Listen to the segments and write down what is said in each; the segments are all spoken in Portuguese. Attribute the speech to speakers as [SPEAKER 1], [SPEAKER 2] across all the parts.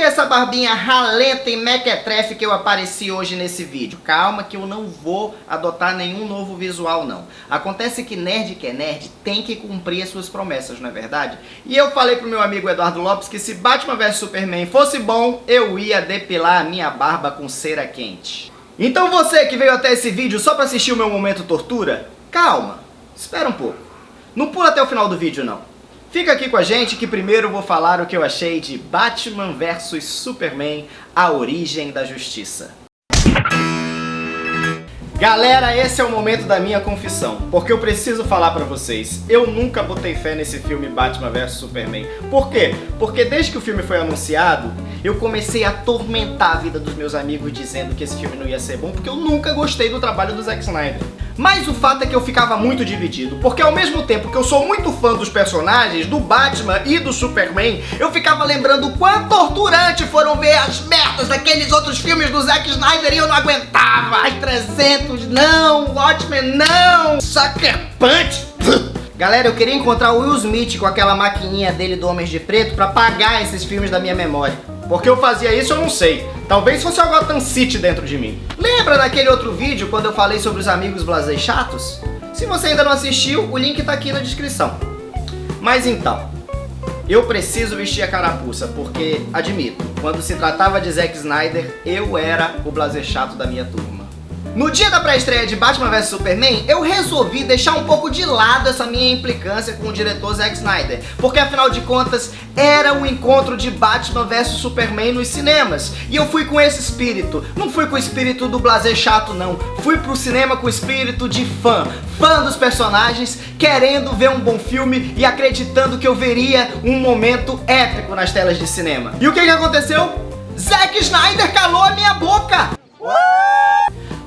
[SPEAKER 1] essa barbinha ralenta e mequetrefe que eu apareci hoje nesse vídeo? Calma que eu não vou adotar nenhum novo visual não. Acontece que nerd que é nerd tem que cumprir as suas promessas, não é verdade? E eu falei pro meu amigo Eduardo Lopes que se Batman vs Superman fosse bom, eu ia depilar a minha barba com cera quente. Então você que veio até esse vídeo só pra assistir o meu momento tortura, calma, espera um pouco. Não pula até o final do vídeo não. Fica aqui com a gente que primeiro eu vou falar o que eu achei de Batman vs Superman, A Origem da Justiça. Galera, esse é o momento da minha confissão, porque eu preciso falar pra vocês, eu nunca botei fé nesse filme Batman vs Superman. Por quê? Porque desde que o filme foi anunciado, eu comecei a atormentar a vida dos meus amigos dizendo que esse filme não ia ser bom, porque eu nunca gostei do trabalho do Zack Snyder. Mas o fato é que eu ficava muito dividido, porque ao mesmo tempo que eu sou muito fã dos personagens, do Batman e do Superman, eu ficava lembrando o quão torturante foram ver as merdas daqueles outros filmes do Zack Snyder e eu não aguentava. Ai, 300, não! Watchmen, não! Sucker Punch! Galera, eu queria encontrar o Will Smith com aquela maquininha dele do Homens de Preto pra apagar esses filmes da minha memória. Porque eu fazia isso, eu não sei. Talvez fosse o Gotham City dentro de mim. Lembra daquele outro vídeo quando eu falei sobre os amigos blasé chatos? Se você ainda não assistiu, o link tá aqui na descrição. Mas então, eu preciso vestir a carapuça, porque, admito, quando se tratava de Zack Snyder, eu era o blasé chato da minha turma. No dia da pré-estreia de Batman vs Superman, eu resolvi deixar um pouco de lado essa minha implicância com o diretor Zack Snyder, porque afinal de contas, era um encontro de Batman vs Superman nos cinemas, e eu fui com esse espírito, não fui com o espírito do blasé chato não, fui pro cinema com o espírito de fã dos personagens, querendo ver um bom filme e acreditando que eu veria um momento épico nas telas de cinema. E o que aconteceu? Zack Snyder calou a minha boca!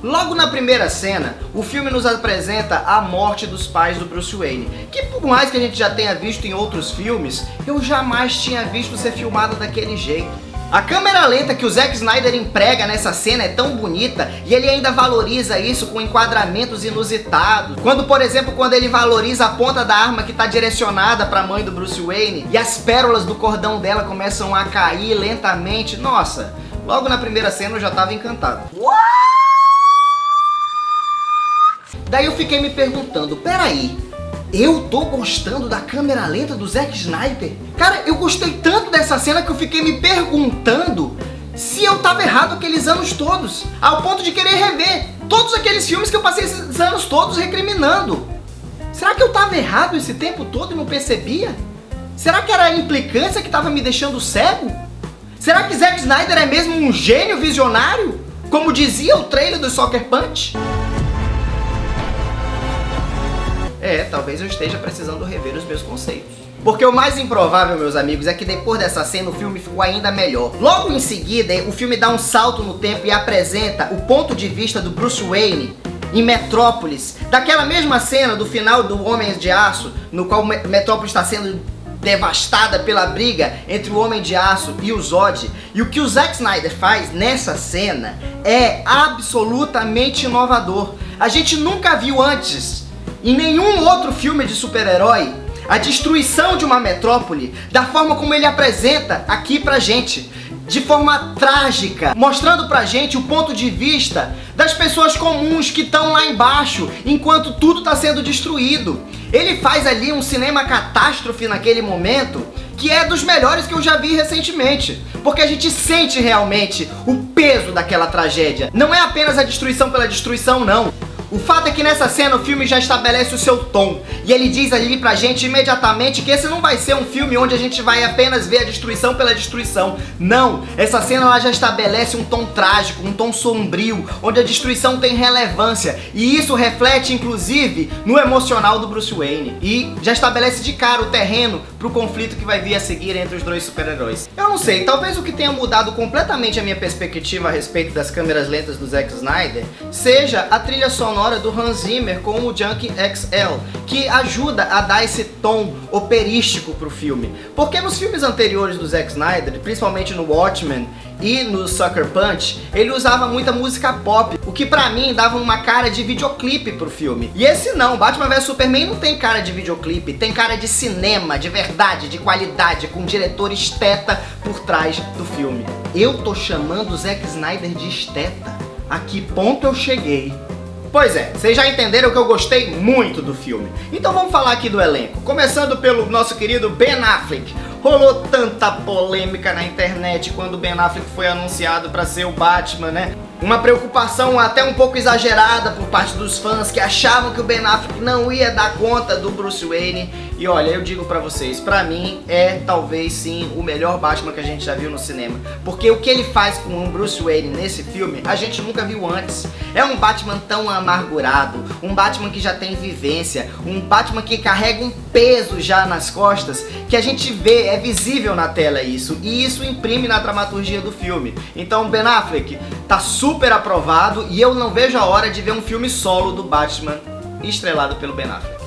[SPEAKER 1] Logo na primeira cena, o filme nos apresenta a morte dos pais do Bruce Wayne, que por mais que a gente já tenha visto em outros filmes, eu jamais tinha visto ser filmada daquele jeito. A câmera lenta que o Zack Snyder emprega nessa cena é tão bonita e ele ainda valoriza isso com enquadramentos inusitados. Quando, por exemplo, quando ele valoriza a ponta da arma que está direcionada para a mãe do Bruce Wayne e as pérolas do cordão dela começam a cair lentamente. Nossa, logo na primeira cena eu já estava encantado. Daí eu fiquei me perguntando, peraí, eu tô gostando da câmera lenta do Zack Snyder? Cara, eu gostei tanto dessa cena que eu fiquei me perguntando se eu tava errado aqueles anos todos, ao ponto de querer rever todos aqueles filmes que eu passei esses anos todos recriminando. Será que eu tava errado esse tempo todo e não percebia? Será que era a implicância que tava me deixando cego? Será que Zack Snyder é mesmo um gênio visionário? Como dizia o trailer do Sucker Punch? Talvez eu esteja precisando rever os meus conceitos. Porque o mais improvável, meus amigos, é que depois dessa cena o filme ficou ainda melhor. Logo em seguida, o filme dá um salto no tempo e apresenta o ponto de vista do Bruce Wayne em Metrópolis. Daquela mesma cena do final do Homem de Aço, no qual Metrópolis está sendo devastada pela briga entre o Homem de Aço e o Zod. E o que o Zack Snyder faz nessa cena é absolutamente inovador. A gente nunca viu antes em nenhum outro filme de super-herói a destruição de uma metrópole da forma como ele apresenta aqui pra gente, de forma trágica, mostrando pra gente o ponto de vista das pessoas comuns que estão lá embaixo, enquanto tudo está sendo destruído. Ele faz ali um cinema catástrofe naquele momento, que é dos melhores que eu já vi recentemente, porque a gente sente realmente o peso daquela tragédia. Não é apenas a destruição pela destruição, não. O fato é que nessa cena o filme já estabelece o seu tom, e ele diz ali pra gente imediatamente que esse não vai ser um filme onde a gente vai apenas ver a destruição pela destruição. Não, essa cena ela já estabelece um tom trágico, um tom sombrio, onde a destruição tem relevância, e isso reflete inclusive no emocional do Bruce Wayne, e já estabelece de cara o terreno pro conflito que vai vir a seguir entre os dois super-heróis. Eu não sei, talvez o que tenha mudado completamente a minha perspectiva a respeito das câmeras lentas do Zack Snyder seja a trilha sonora sonora do Hans Zimmer com o Junkie XL, que ajuda a dar esse tom operístico pro filme. Porque nos filmes anteriores do Zack Snyder, principalmente no Watchmen e no Sucker Punch, ele usava muita música pop, o que pra mim dava uma cara de videoclipe pro filme. E esse não, Batman vs Superman não tem cara de videoclipe, tem cara de cinema, de verdade, de qualidade, com um diretor esteta por trás do filme. Eu tô chamando o Zack Snyder de esteta? A que ponto eu cheguei? Pois é, vocês já entenderam que eu gostei muito do filme. Então vamos falar aqui do elenco. Começando pelo nosso querido Ben Affleck. Rolou tanta polêmica na internet quando o Ben Affleck foi anunciado para ser o Batman, né? Uma preocupação até um pouco exagerada por parte dos fãs que achavam que o Ben Affleck não ia dar conta do Bruce Wayne. E olha, eu digo pra vocês, pra mim é talvez sim o melhor Batman que a gente já viu no cinema. Porque o que ele faz com o Bruce Wayne nesse filme, a gente nunca viu antes. É um Batman tão amargurado, um Batman que já tem vivência, um Batman que carrega um peso já nas costas, que a gente vê, é visível na tela isso. E isso imprime na dramaturgia do filme. Então Ben Affleck tá super aprovado e eu não vejo a hora de ver um filme solo do Batman estrelado pelo Ben Affleck.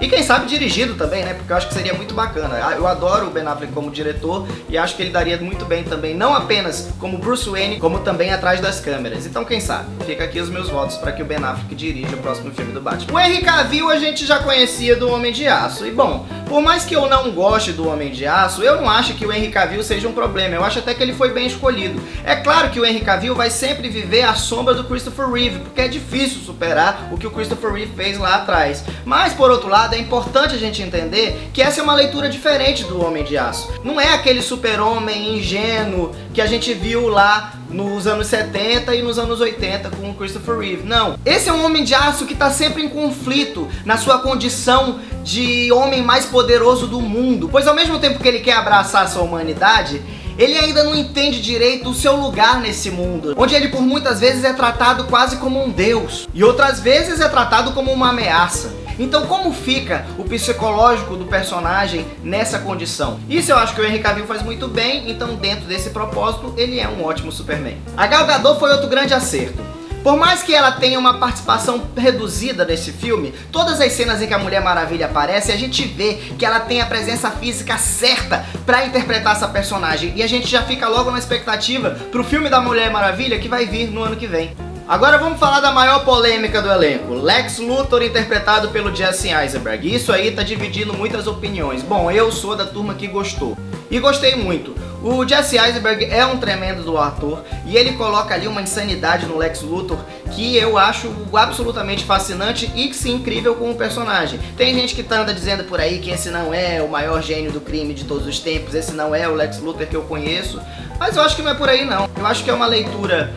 [SPEAKER 1] E quem sabe dirigido também, né? Porque eu acho que seria muito bacana. Eu adoro o Ben Affleck como diretor e acho que ele daria muito bem também, não apenas como Bruce Wayne, como também atrás das câmeras. Então quem sabe? Fica aqui os meus votos para que o Ben Affleck dirija o próximo filme do Batman. O Henry Cavill a gente já conhecia do Homem de Aço. E bom, por mais que eu não goste do Homem de Aço, eu não acho que o Henry Cavill seja um problema. Eu acho até que ele foi bem escolhido. É claro que o Henry Cavill vai sempre viver à sombra do Christopher Reeve, porque é difícil superar o que o Christopher Reeve fez lá atrás. Mas por outro lado, é importante a gente entender que essa é uma leitura diferente do Homem de Aço. Não é aquele super-homem ingênuo que a gente viu lá nos anos 70 e nos anos 80 com o Christopher Reeve. Não. Esse é um Homem de Aço que está sempre em conflito na sua condição de homem mais poderoso do mundo. Pois ao mesmo tempo que ele quer abraçar a sua humanidade, ele ainda não entende direito o seu lugar nesse mundo, onde ele por muitas vezes é tratado quase como um deus e outras vezes é tratado como uma ameaça. Então como fica o psicológico do personagem nessa condição? Isso eu acho que o Henry Cavill faz muito bem, então dentro desse propósito ele é um ótimo Superman. A Gal Gadot foi outro grande acerto. Por mais que ela tenha uma participação reduzida nesse filme, todas as cenas em que a Mulher Maravilha aparece, a gente vê que ela tem a presença física certa pra interpretar essa personagem. E a gente já fica logo na expectativa pro filme da Mulher Maravilha que vai vir no ano que vem. Agora vamos falar da maior polêmica do elenco, Lex Luthor interpretado pelo Jesse Eisenberg. Isso aí tá dividindo muitas opiniões. Bom, eu sou da turma que gostou. E gostei muito. O Jesse Eisenberg é um tremendo ator e ele coloca ali uma insanidade no Lex Luthor que eu acho absolutamente fascinante e sim incrível como personagem. Tem gente que anda dizendo por aí que esse não é o maior gênio do crime de todos os tempos, esse não é o Lex Luthor que eu conheço, mas eu acho que não é por aí não. Eu acho que é uma leitura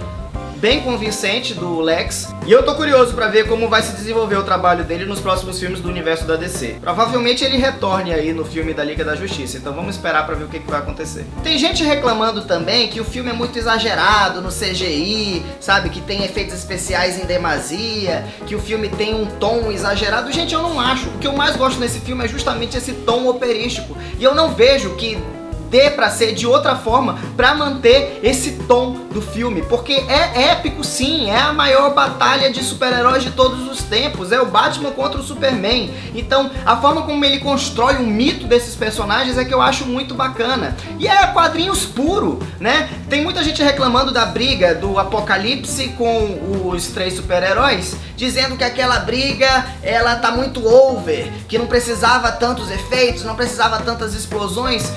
[SPEAKER 1] bem convincente do Lex, e eu tô curioso pra ver como vai se desenvolver o trabalho dele nos próximos filmes do universo da DC. Provavelmente ele retorne aí no filme da Liga da Justiça, então vamos esperar pra ver o que vai acontecer. Tem gente reclamando também que o filme é muito exagerado no CGI, sabe, que tem efeitos especiais em demasia, que o filme tem um tom exagerado. Gente, eu não acho. O que eu mais gosto nesse filme é justamente esse tom operístico, e eu não vejo que dê pra ser de outra forma pra manter esse tom do filme, porque é épico sim, é a maior batalha de super-heróis de todos os tempos, é o Batman contra o Superman. Então a forma como ele constrói o mito desses personagens é que eu acho muito bacana, e é quadrinhos puro, né? Tem muita gente reclamando da briga do Apocalipse com os três super-heróis, dizendo que aquela briga ela tá muito over, que não precisava tantos efeitos, não precisava tantas explosões.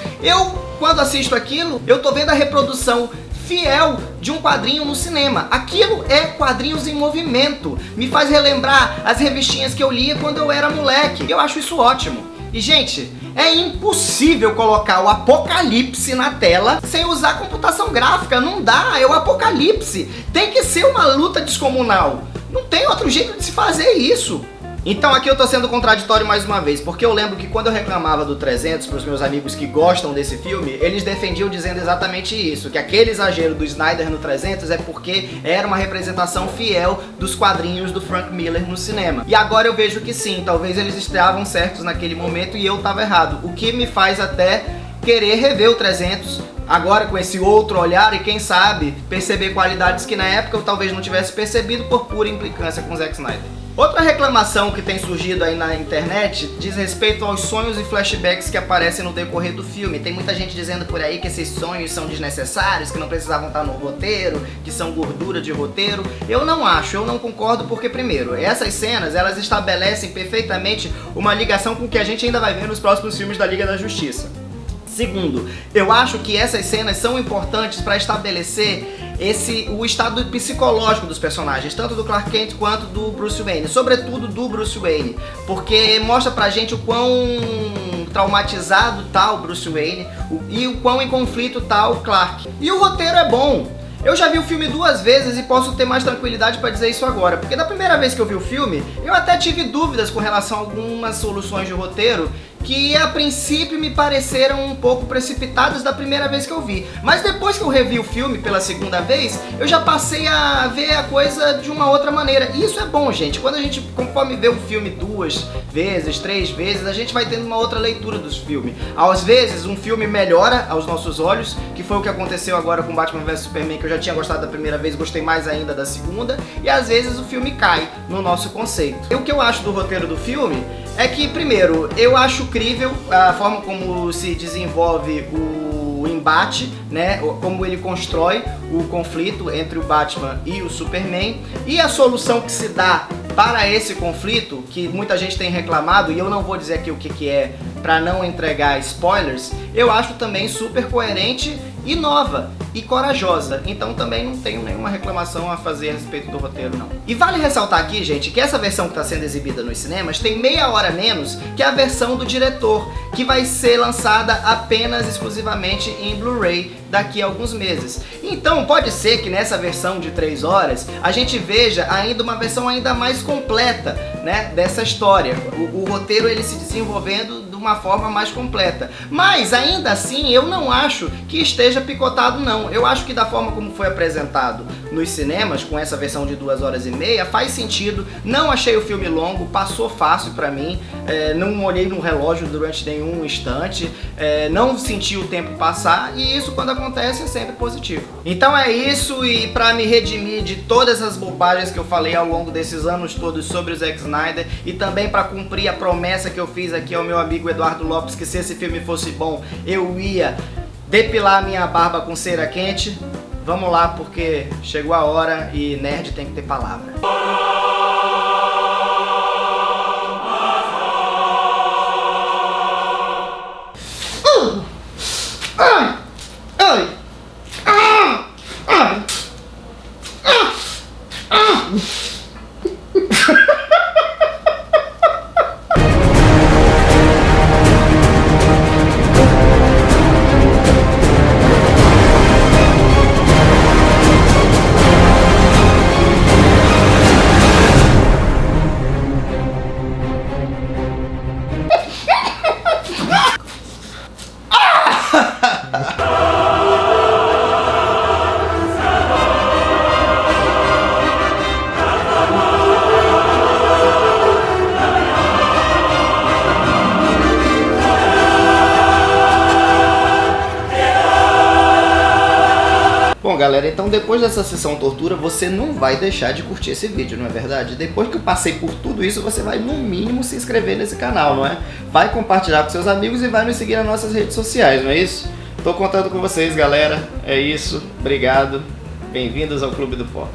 [SPEAKER 1] Quando assisto aquilo, eu tô vendo a reprodução fiel de um quadrinho no cinema. Aquilo é quadrinhos em movimento. Me faz relembrar as revistinhas que eu lia quando eu era moleque. Eu acho isso ótimo. E gente, é impossível colocar o Apocalipse na tela sem usar computação gráfica. Não dá, é o Apocalipse. Tem que ser uma luta descomunal. Não tem outro jeito de se fazer isso. Então aqui eu tô sendo contraditório mais uma vez, porque eu lembro que quando eu reclamava do 300 pros meus amigos que gostam desse filme, eles defendiam dizendo exatamente isso, que aquele exagero do Snyder no 300 é porque era uma representação fiel dos quadrinhos do Frank Miller no cinema. E agora eu vejo que sim, talvez eles estavam certos naquele momento e eu tava errado, o que me faz até querer rever o 300 agora com esse outro olhar e quem sabe perceber qualidades que na época eu talvez não tivesse percebido por pura implicância com o Zack Snyder. Outra reclamação que tem surgido aí na internet diz respeito aos sonhos e flashbacks que aparecem no decorrer do filme. Tem muita gente dizendo por aí que esses sonhos são desnecessários, que não precisavam estar no roteiro, que são gordura de roteiro. Eu não acho, eu não concordo porque, primeiro, essas cenas elas estabelecem perfeitamente uma ligação com o que a gente ainda vai ver nos próximos filmes da Liga da Justiça. Segundo, eu acho que essas cenas são importantes para estabelecer o estado psicológico dos personagens, tanto do Clark Kent quanto do Bruce Wayne, sobretudo do Bruce Wayne, porque mostra pra gente o quão traumatizado tá o Bruce Wayne e o quão em conflito tá o Clark. E o roteiro é bom. Eu já vi o filme 2 vezes e posso ter mais tranquilidade para dizer isso agora, porque da primeira vez que eu vi o filme, eu até tive dúvidas com relação a algumas soluções de roteiro que a princípio me pareceram um pouco precipitadas da primeira vez que eu vi. Mas depois que eu revi o filme pela segunda vez, eu já passei a ver a coisa de uma outra maneira. E isso é bom, gente. Quando a gente, conforme vê um filme 2 vezes, 3 vezes, a gente vai tendo uma outra leitura dos filmes. Às vezes, um filme melhora aos nossos olhos, que foi o que aconteceu agora com Batman vs Superman, que eu já tinha gostado da primeira vez, gostei mais ainda da segunda. E às vezes o filme cai no nosso conceito. E o que eu acho do roteiro do filme é que, primeiro, eu acho incrível a forma como se desenvolve o embate, né? Como ele constrói o conflito entre o Batman e o Superman, e a solução que se dá para esse conflito, que muita gente tem reclamado, e eu não vou dizer aqui o que é para não entregar spoilers, eu acho também super coerente e nova e corajosa, então também não tenho nenhuma reclamação a fazer a respeito do roteiro, não. E vale ressaltar aqui, gente, que essa versão que está sendo exibida nos cinemas tem meia hora menos que a versão do diretor, que vai ser lançada apenas exclusivamente em Blu-ray daqui a alguns meses. Então pode ser que nessa versão de 3 horas a gente veja ainda uma versão ainda mais completa, né, dessa história, o roteiro ele se desenvolvendo de uma forma mais completa. Mas ainda assim eu não acho que esteja picotado, não. Eu acho que da forma como foi apresentado nos cinemas, com essa versão de 2 horas e meia, faz sentido. Não achei o filme longo, passou fácil pra mim, não olhei no relógio durante nenhum instante, não senti o tempo passar, e isso quando acontece é sempre positivo. Então é isso, e pra me redimir de todas as bobagens que eu falei ao longo desses anos todos sobre o Zack Snyder, e também pra cumprir a promessa que eu fiz aqui ao meu amigo Eduardo Lopes, que se esse filme fosse bom, eu ia depilar minha barba com cera quente. Vamos lá, porque chegou a hora e nerd tem que ter palavra. Bom, galera, então depois dessa sessão tortura, você não vai deixar de curtir esse vídeo, não é verdade? Depois que eu passei por tudo isso, você vai no mínimo se inscrever nesse canal, não é? Vai compartilhar com seus amigos e vai nos seguir nas nossas redes sociais, não é isso? Tô contando com vocês, galera. É isso. Obrigado. Bem-vindos ao Clube do Pop.